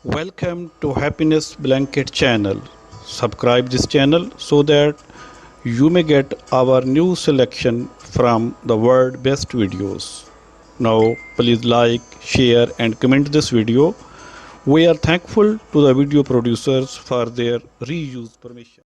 Welcome to Happiness Blanket channel. Subscribe this channel so that you may get our new selection from the world best videos. Now please like, share and comment this video. We are thankful to the video producers for their reuse permission.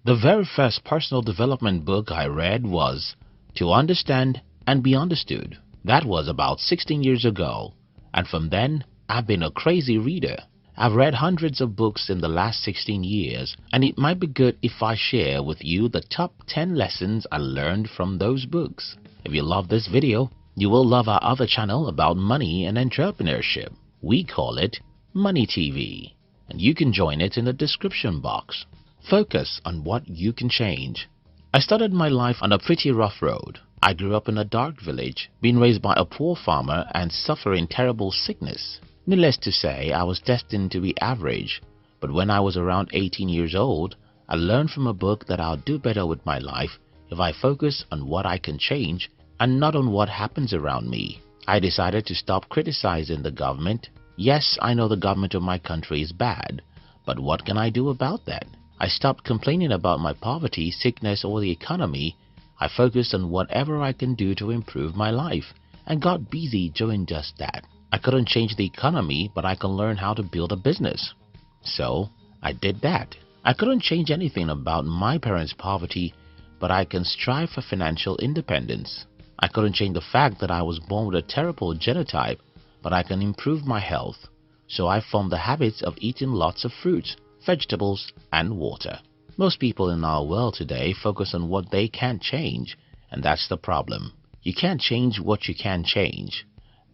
The very first personal development book I read was To Understand and Be Understood. That was about 16 years ago, and from then I've been a crazy reader. I've read hundreds of books in the last 16 years, and it might be good if I share with you the top 10 lessons I learned from those books. If you love this video, you will love our other channel about money and entrepreneurship. We call it Money TV, and you can join it in the description box. Focus on what you can change. I started my life on a pretty rough road. I grew up in a dark village, being raised by a poor farmer and suffering terrible sickness. Needless to say, I was destined to be average. But when I was around 18 years old, I learned from a book that I'll do better with my life if I focus on what I can change and not on what happens around me. I decided to stop criticizing the government. Yes, I know the government of my country is bad, but what can I do about that? I stopped complaining about my poverty, sickness or the economy. I focused on whatever I can do to improve my life and got busy doing just that. I couldn't change the economy, but I can learn how to build a business. So I did that. I couldn't change anything about my parents' poverty, but I can strive for financial independence. I couldn't change the fact that I was born with a terrible genotype, but I can improve my health. So I formed the habits of eating lots of fruits, vegetables and water. Most people in our world today focus on what they can't change, and that's the problem. You can't change what you can change,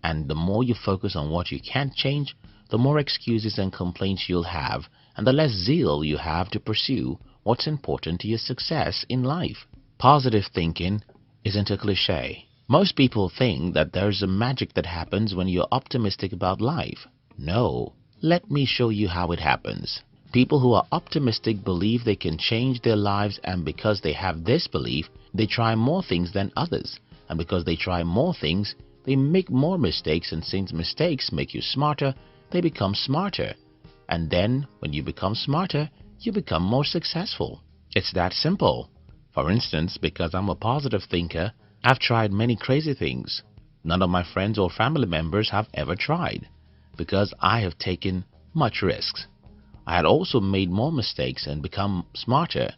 and the more you focus on what you can't change, the more excuses and complaints you'll have, and the less zeal you have to pursue what's important to your success in life. Positive thinking isn't a cliche. Most people think that there's a magic that happens when you're optimistic about life. No, let me show you how it happens. People who are optimistic believe they can change their lives, and because they have this belief, they try more things than others. And because they try more things, they make more mistakes, and since mistakes make you smarter, they become smarter. And then, when you become smarter, you become more successful. It's that simple. For instance, because I'm a positive thinker, I've tried many crazy things. None of my friends or family members have ever tried, because I have taken much risks. I had also made more mistakes and become smarter.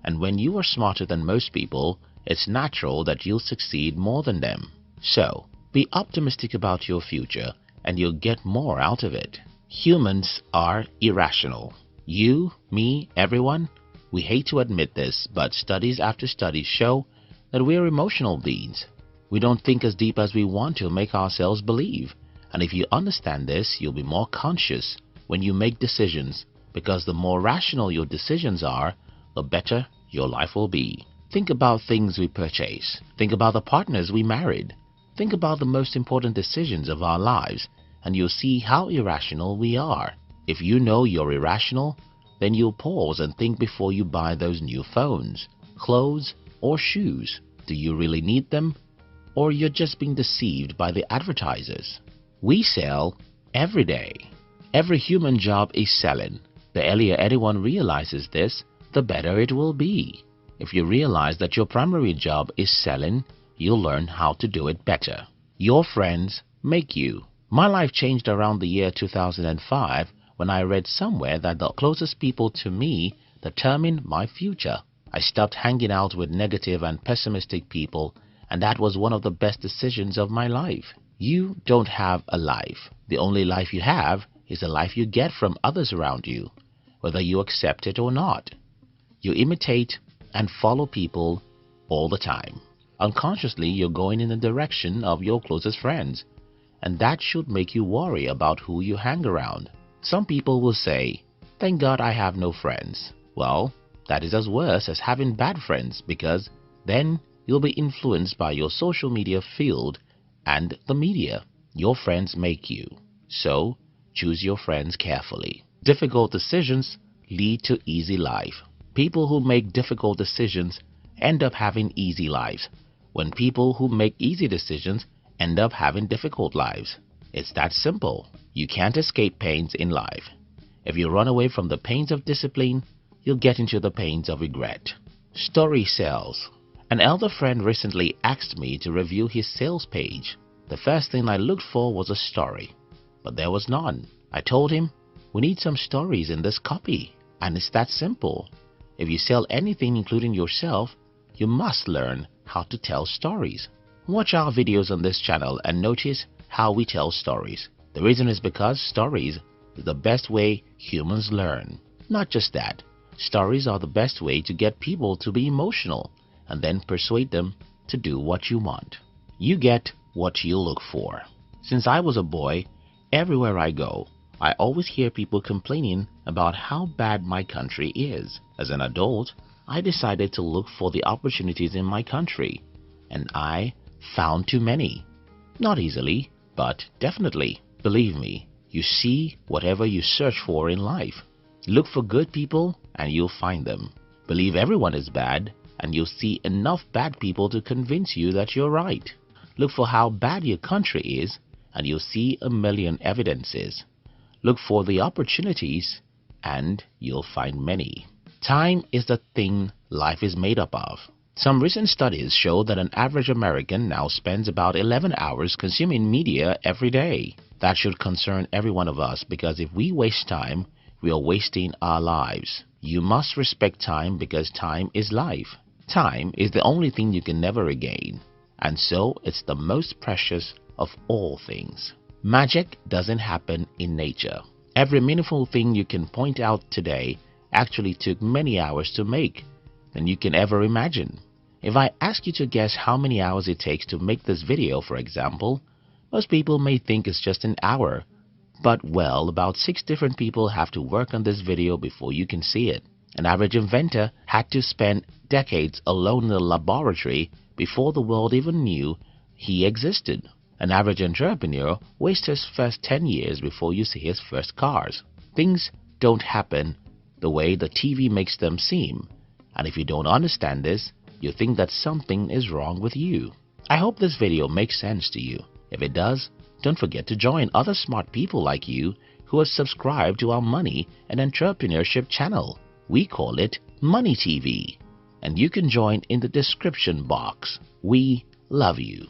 And when you are smarter than most people, it's natural that you'll succeed more than them. So, be optimistic about your future and you'll get more out of it. Humans are irrational. You, me, everyone, we hate to admit this, but studies after studies show that we're emotional beings. We don't think as deep as we want to make ourselves believe. And if you understand this, you'll be more conscious when you make decisions, because the more rational your decisions are, the better your life will be. Think about things we purchase. Think about the partners we married. Think about the most important decisions of our lives, and you'll see how irrational we are. If you know you're irrational, then you'll pause and think before you buy those new phones, clothes, or shoes. Do you really need them? Or you're just being deceived by the advertisers? We sell every day. Every human job is selling. The earlier anyone realizes this, the better it will be. If you realize that your primary job is selling, you'll learn how to do it better. Your friends make you. My life changed around the year 2005 when I read somewhere that the closest people to me determine my future. I stopped hanging out with negative and pessimistic people, and that was one of the best decisions of my life. You don't have a life. The only life you have is the life you get from others around you, whether you accept it or not. You imitate and follow people all the time. Unconsciously, you're going in the direction of your closest friends, and that should make you worry about who you hang around. Some people will say, "Thank God I have no friends." Well, that is as worse as having bad friends, because then you'll be influenced by your social media field and the media. Your friends make you. So, choose your friends carefully. Difficult decisions lead to easy life. People who make difficult decisions end up having easy lives, when people who make easy decisions end up having difficult lives. It's that simple. You can't escape pains in life. If you run away from the pains of discipline, you'll get into the pains of regret. Story sells. An elder friend recently asked me to review his sales page. The first thing I looked for was a story, but there was none. I told him, we need some stories in this copy, and it's that simple. If you sell anything including yourself, you must learn how to tell stories. Watch our videos on this channel and notice how we tell stories. The reason is because stories is the best way humans learn. Not just that, stories are the best way to get people to be emotional and then persuade them to do what you want. You get what you look for. Since I was a boy, everywhere I go, I always hear people complaining about how bad my country is. As an adult, I decided to look for the opportunities in my country, and I found too many. Not easily, but definitely. Believe me, you see whatever you search for in life. Look for good people and you'll find them. Believe everyone is bad and you'll see enough bad people to convince you that you're right. Look for how bad your country is and you'll see a million evidences. Look for the opportunities and you'll find many. Time is the thing life is made up of. Some recent studies show that an average American now spends about 11 hours consuming media every day. That should concern every one of us, because if we waste time, we are wasting our lives. You must respect time because time is life. Time is the only thing you can never regain, and so it's the most precious of all things. Magic doesn't happen in nature. Every meaningful thing you can point out today actually took many hours to make than you can ever imagine. If I ask you to guess how many hours it takes to make this video, for example, most people may think it's just an hour. But well, about 6 different people have to work on this video before you can see it. An average inventor had to spend decades alone in the laboratory before the world even knew he existed. An average entrepreneur wastes his first 10 years before you see his first cars. Things don't happen the way the TV makes them seem. And if you don't understand this, you think that something is wrong with you. I hope this video makes sense to you. If it does, don't forget to join other smart people like you who have subscribed to our money and entrepreneurship channel. We call it Money TV, and you can join in the description box. We love you.